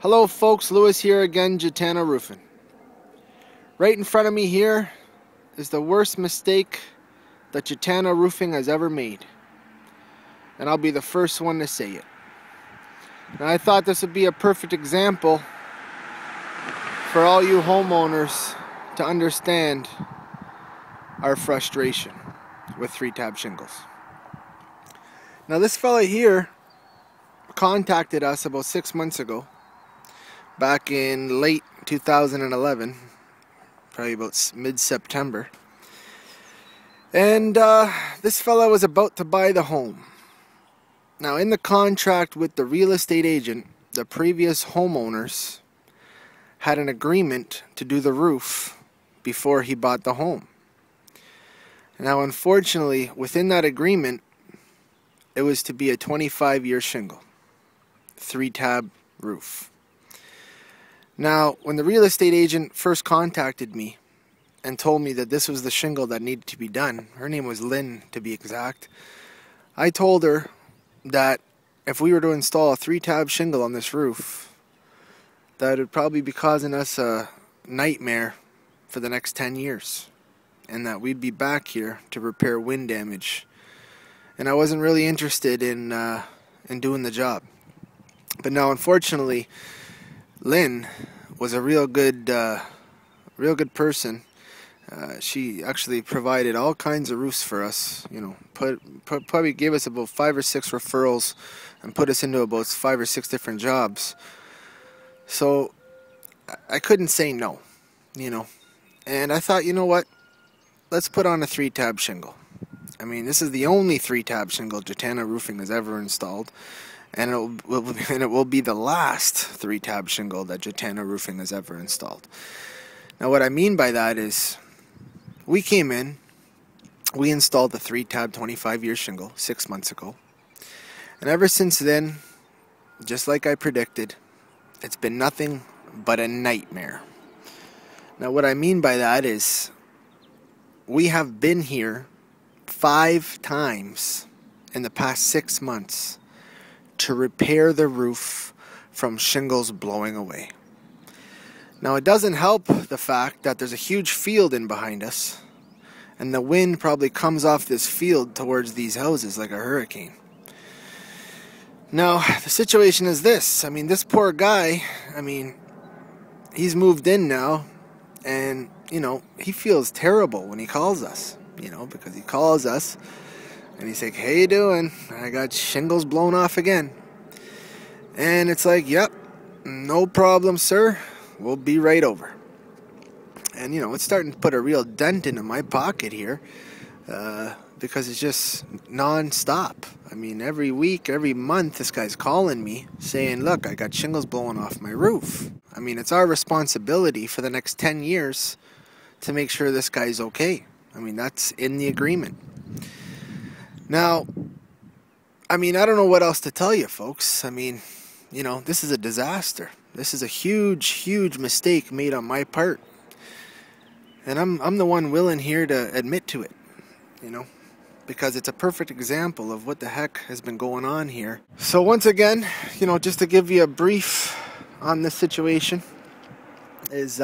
Hello folks, Lewis here again, Gitana Roofing. Right in front of me here is the worst mistake that Gitana Roofing has ever made. And I'll be the first one to say it. Now I thought this would be a perfect example for all you homeowners to understand our frustration with 3-tab shingles. Now this fella here contacted us about 6 months ago, back in late 2011, probably about mid-September. And this fella was about to buy the home. Now in the contract with the real estate agent, the previous homeowners had an agreement to do the roof before he bought the home. Now unfortunately, within that agreement, it was to be a 25-year shingle, 3-tab roof. Now, when the real estate agent first contacted me and told me that this was the shingle that needed to be done, her name was Lynn to be exact, I told her that if we were to install a 3-tab shingle on this roof, that it would probably be causing us a nightmare for the next 10 years, and that we'd be back here to repair wind damage. And I wasn't really interested in doing the job. But now, unfortunately, Lynn was a real good person. She actually provided all kinds of roofs for us. You know, probably gave us about 5 or 6 referrals and put us into about 5 or 6 different jobs. So I couldn't say no, you know. And I thought, you know what? Let's put on a 3-tab shingle. I mean, this is the only 3-tab shingle Gitana Roofing has ever installed. And it will be the last 3-tab shingle that Gitana Roofing has ever installed. Now what I mean by that is, we came in, we installed the 3-tab 25-year shingle 6 months ago. And ever since then, just like I predicted, it's been nothing but a nightmare. Now what I mean by that is, we have been here 5 times in the past 6 months to repair the roof from shingles blowing away. Now it doesn't help the fact that there's a huge field in behind us, and the wind probably comes off this field towards these houses like a hurricane. Now the situation is this, I mean, this poor guy, I mean, he's moved in now, and you know, he feels terrible when he calls us, you know, because he calls us and he's like, "How you doing? I got shingles blown off again." And it's like, "Yep, no problem, sir. We'll be right over." And you know, it's starting to put a real dent into my pocket here, because it's just non-stop. I mean, every week, every month, this guy's calling me saying, "Look, I got shingles blowing off my roof." I mean, it's our responsibility for the next 10 years to make sure this guy's okay. I mean, that's in the agreement. Now, I mean, I don't know what else to tell you, folks. I mean, you know, this is a disaster. This is a huge, huge mistake made on my part. And I'm the one willing here to admit to it, you know, because it's a perfect example of what the heck has been going on here. So once again, you know, just to give you a brief on this situation, is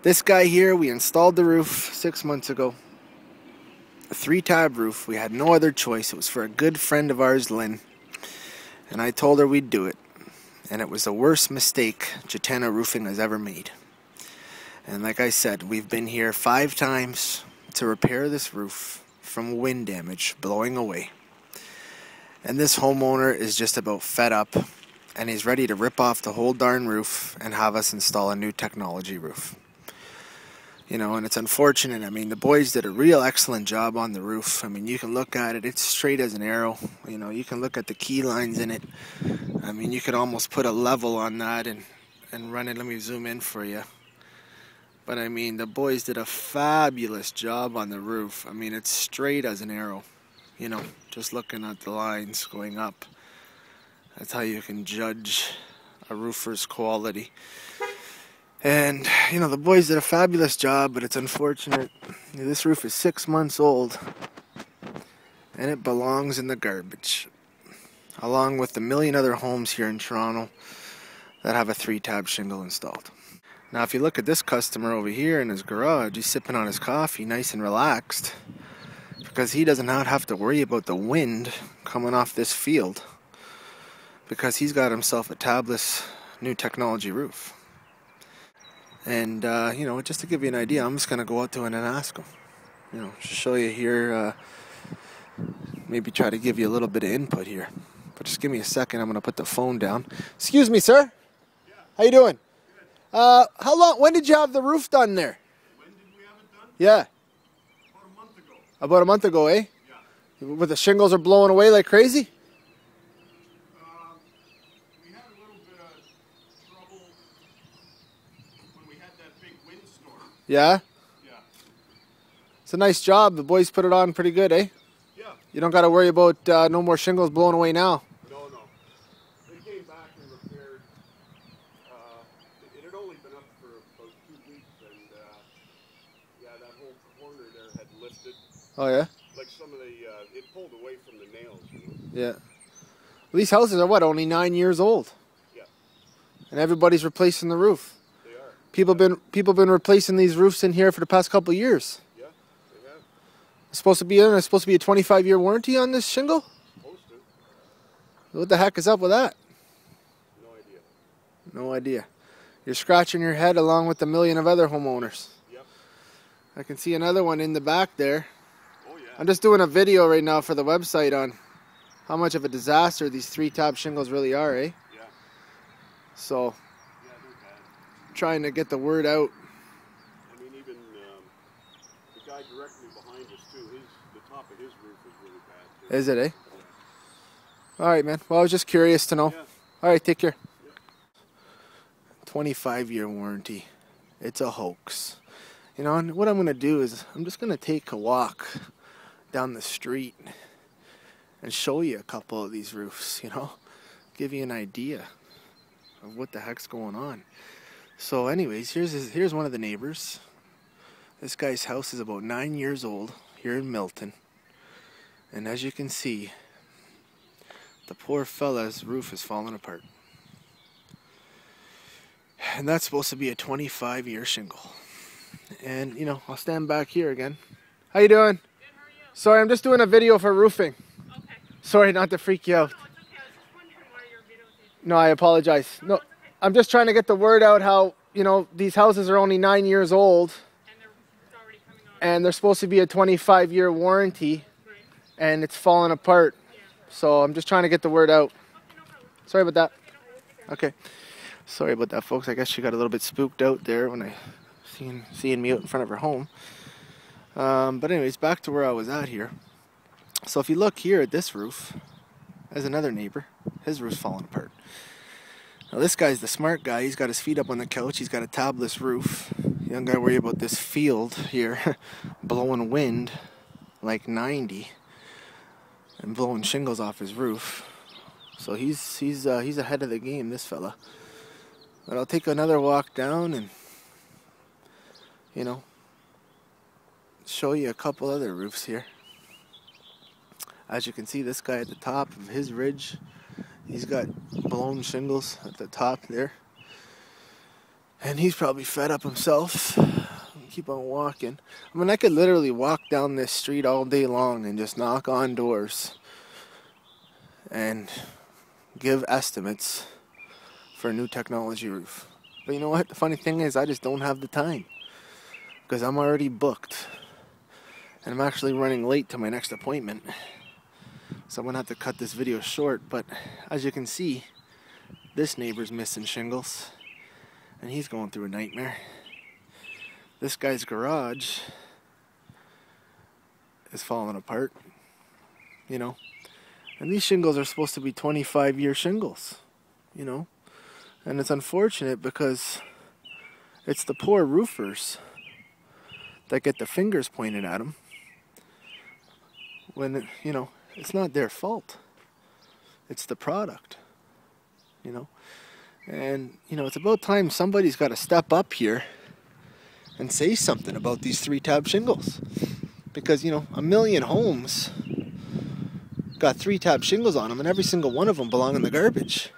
this guy here, we installed the roof 6 months ago. A 3-tab roof. We had no other choice. It was for a good friend of ours, Lynn. And I told her we'd do it. And it was the worst mistake Gitana Roofing has ever made. And like I said, we've been here 5 times to repair this roof from wind damage blowing away. And this homeowner is just about fed up. And he's ready to rip off the whole darn roof and have us install a new technology roof. You know, and it's unfortunate. I mean, the boys did a real excellent job on the roof. I mean, you can look at it, it's straight as an arrow. You know, you can look at the key lines in it. I mean, you could almost put a level on that and run it. Let me zoom in for you. But I mean, the boys did a fabulous job on the roof. I mean, it's straight as an arrow. You know, just looking at the lines going up. That's how you can judge a roofer's quality. And, you know, the boys did a fabulous job, but it's unfortunate. This roof is 6 months old, and it belongs in the garbage. Along with a million other homes here in Toronto that have a 3-tab shingle installed. Now if you look at this customer over here in his garage, he's sipping on his coffee nice and relaxed because he does not have to worry about the wind coming off this field because he's got himself a tabless new technology roof. And you know, just to give you an idea, I'm just going to go out to him and ask him. You know, show you here, maybe try to give you a little bit of input here. But just give me a second, I'm going to put the phone down. Excuse me, sir? Yeah. How you doing? Good. When did you have the roof done there? When did we have it done? Yeah. About a month ago. About a month ago, eh? Yeah. Where the shingles are blowing away like crazy? We had a little bit of trouble when we had that big windstorm. Yeah? Yeah. It's a nice job. The boys put it on pretty good, eh? Yeah. You don't got to worry about no more shingles blowing away now. No. They came back and repaired. It had only been up for about 2 weeks, and yeah, that whole corner there had lifted. Oh, yeah? Like some of the, it pulled away from the nails. You know? Yeah. These houses are what, only 9 years old? Yeah. And everybody's replacing the roof. They are. People been replacing these roofs in here for the past couple of years. Yeah, they have. It's supposed to be a 25-year warranty on this shingle? Supposed to. What the heck is up with that? No idea. No idea. You're scratching your head along with a million of other homeowners. Yep. I can see another one in the back there. Oh yeah. I'm just doing a video right now for the website on how much of a disaster these 3-tab shingles really are, eh? Yeah. So, Yeah, they're bad. trying to get the word out. I mean, even the guy directly behind us too. The top of his roof is really bad too. Is it, eh? All right, man. Well, I was just curious to know. Yeah. All right, take care. Yeah. 25-year warranty. It's a hoax. You know, and what I'm going to do is I'm just going to take a walk down the street and show you a couple of these roofs, you know, give you an idea of what the heck's going on. So anyways, here's one of the neighbors. This guy's house is about 9 years old here in Milton. And as you can see, the poor fella's roof is falling apart. And that's supposed to be a 25-year shingle. And, you know, I'll stand back here again. How you doing? Good, how are you? Sorry, I'm just doing a video for roofing. Okay. Sorry not to freak you out. No, it's okay. I was just wondering why you're videotaping. No, I apologize. No, It's okay. I'm just trying to get the word out how, you know, these houses are only 9 years old And it's already coming on. and they're supposed to be a 25-year warranty Right. and it's falling apart. Yeah. So I'm just trying to get the word out. Okay, no problem. Sorry about that. Okay, no problem. Okay. Sorry about that, folks. I guess she got a little bit spooked out there when I seeing me out in front of her home. But anyways, back to where I was at here. So if you look here at this roof, there's another neighbor. His roof's falling apart. Now this guy's the smart guy. He's got his feet up on the couch. He's got a tabless roof. You don't got to worry about this field here blowing wind like 90 and blowing shingles off his roof. So he's ahead of the game, this fella. But I'll take another walk down and, you know, show you a couple other roofs here. As you can see, this guy at the top of his ridge, he's got blown shingles at the top there. And he's probably fed up himself. Keep on walking. I mean, I could literally walk down this street all day long and just knock on doors and give estimates for a new technology roof. But you know what? The funny thing is I just don't have the time because I'm already booked. And I'm actually running late to my next appointment. So I'm going to have to cut this video short. But as you can see, this neighbor's missing shingles. And he's going through a nightmare. This guy's garage is falling apart. You know. And these shingles are supposed to be 25-year shingles. You know. And it's unfortunate because it's the poor roofers that get the fingers pointed at them. When, you know, it's not their fault. It's the product. You know. And, you know, it's about time somebody's got to step up here and say something about these 3-tab shingles. Because, you know, 1 million homes got 3-tab shingles on them, and every single one of them belong in the garbage.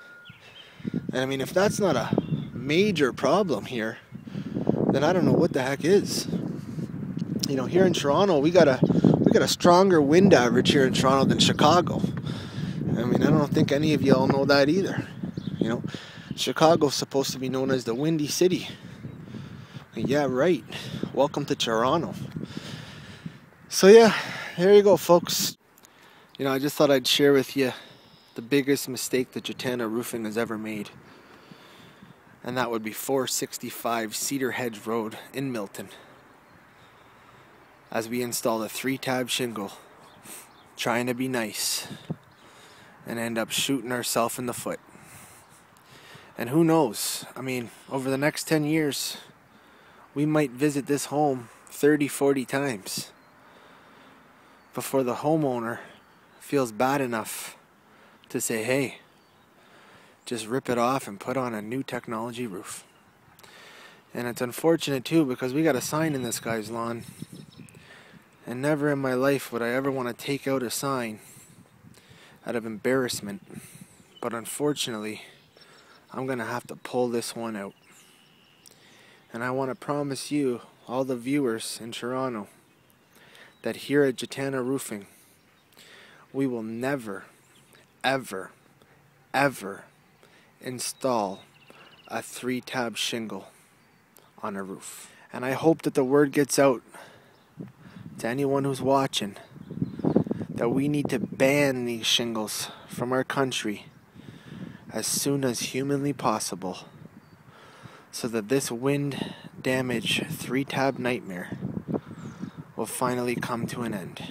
And I mean, if that's not a major problem here, then I don't know what the heck is. You know, here in Toronto, we got a stronger wind average here in Toronto than Chicago. I mean, I don't think any of y'all know that either. You know, Chicago's supposed to be known as the Windy City. Yeah, right. Welcome to Toronto. So yeah, there you go, folks. You know, I just thought I'd share with you the biggest mistake that Jatana Roofing has ever made. And that would be 465 Cedar Hedge Road in Milton. As we install a 3-tab shingle, trying to be nice, and end up shooting ourselves in the foot. And who knows, I mean, over the next 10 years, we might visit this home 30, 40 times before the homeowner feels bad enough to say, hey, just rip it off and put on a new technology roof. And it's unfortunate too, because we got a sign in this guy's lawn, and never in my life would I ever want to take out a sign out of embarrassment. But unfortunately, I'm going to have to pull this one out. And I want to promise you, all the viewers in Toronto, that here at Jatana Roofing, we will never, ever, ever install a 3-tab shingle on a roof. And I hope that the word gets out to anyone who's watching that we need to ban these shingles from our country as soon as humanly possible, so that this wind damage 3-tab nightmare will finally come to an end.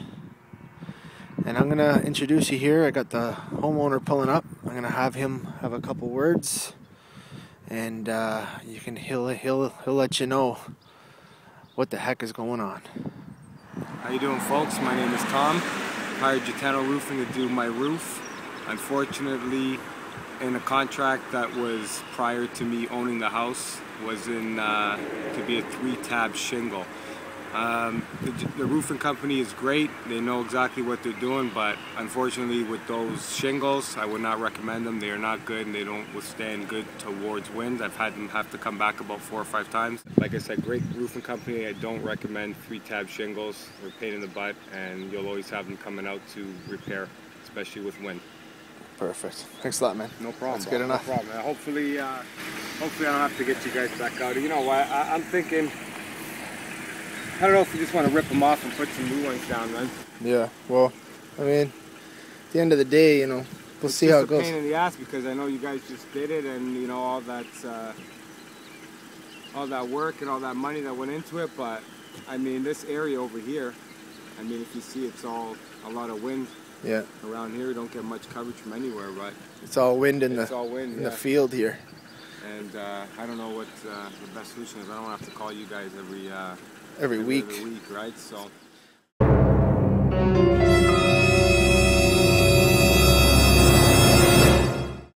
And I'm gonna introduce you here. I got the homeowner pulling up. I'm gonna have him have a couple words, and he'll let you know what the heck is going on. How you doing, folks? My name is Tom. Hired Jatana Roofing to do my roof. Unfortunately, in a contract that was prior to me owning the house, was in to be a 3-tab shingle. The roofing company is great. They know exactly what they're doing, but unfortunately with those shingles, I would not recommend them. They are not good and they don't withstand good towards winds. I've had them have to come back about 4 or 5 times. Like I said, great roofing company. I don't recommend 3-tab shingles. They're a pain in the butt, and you'll always have them coming out to repair, especially with wind. Perfect. Thanks a lot, man. No problem. That's good enough. No problem. Hopefully I don't have to get you guys back out. You know what? I'm thinking, I don't know if you just want to rip them off and put some new ones down, man. Yeah, well, I mean, at the end of the day, you know, we'll see how it goes. It's just a pain in the ass, because I know you guys just did it, and you know all that work and all that money that went into it. But I mean, this area over here, I mean, if you see, it's all a lot of wind. Yeah. Around here, we don't get much coverage from anywhere, but it's all wind in the field here. And I don't know what the best solution is. I don't have to call you guys every week. Right? So.